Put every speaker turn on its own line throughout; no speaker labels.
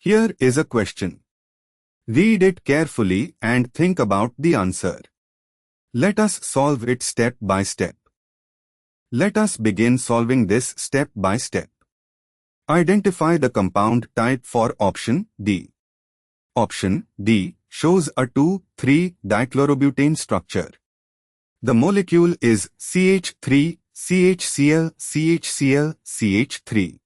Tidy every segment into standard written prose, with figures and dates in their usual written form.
Here is a question. Read it carefully and think about the answer. Let us solve it step by step. Let us begin solving this step by step. Identify the compound type for option D. Option D shows a 2,3-dichlorobutane structure. The molecule is CH3, CHCl, CHCl, CH3.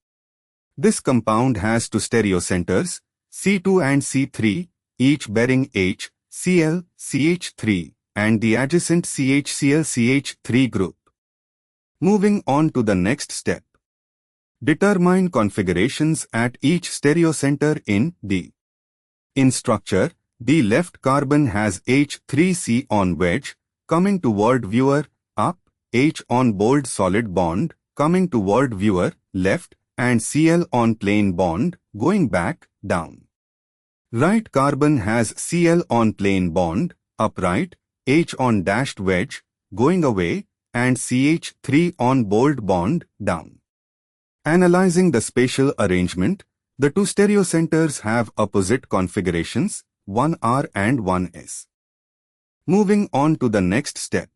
This compound has two stereocenters, C2 and C3, each bearing H, Cl, CH3, and the adjacent CHCl, CH3 group. Moving on to the next step. Determine configurations at each stereocenter in D. In structure, the left carbon has H3C on wedge, coming toward viewer, up, H on bold solid bond, coming toward viewer, left, and Cl on plain bond, going back, down. Right carbon has Cl on plain bond, upright, H on dashed wedge, going away, and CH3 on bold bond, down. Analyzing the spatial arrangement, the two stereocenters have opposite configurations, 1R and 1S. Moving on to the next step.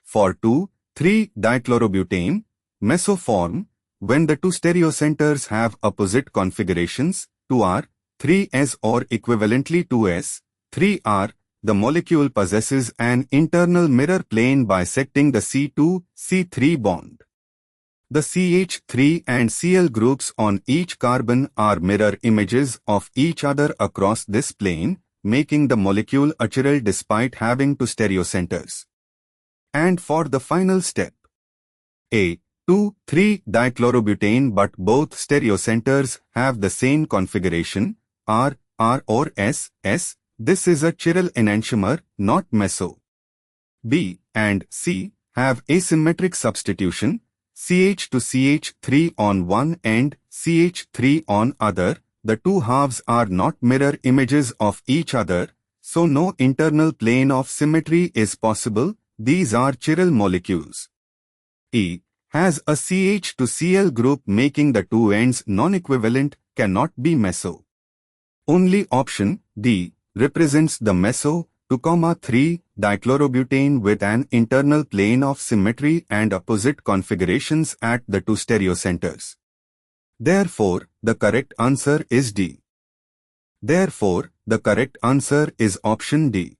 For 2,3-dichlorobutane, mesoform, when the two stereocenters have opposite configurations, 2R, 3S or equivalently 2S, 3R, the molecule possesses an internal mirror plane bisecting the C2-C3 bond. The CH3 and Cl groups on each carbon are mirror images of each other across this plane, making the molecule achiral despite having two stereocenters. And for the final step, A 2,3-dichlorobutane but both stereocenters have the same configuration, R, R or S, S. This is a chiral enantiomer, not meso. B and C have asymmetric substitution, CH to CH3 on one end, CH3 on other. The two halves are not mirror images of each other, so no internal plane of symmetry is possible. These are chiral molecules. E has a CH to Cl group making the two ends non-equivalent, cannot be meso. Only option D represents the meso 2,3-dichlorobutane with an internal plane of symmetry and opposite configurations at the two stereocenters. Therefore, the correct answer is D. Therefore, the correct answer is option D.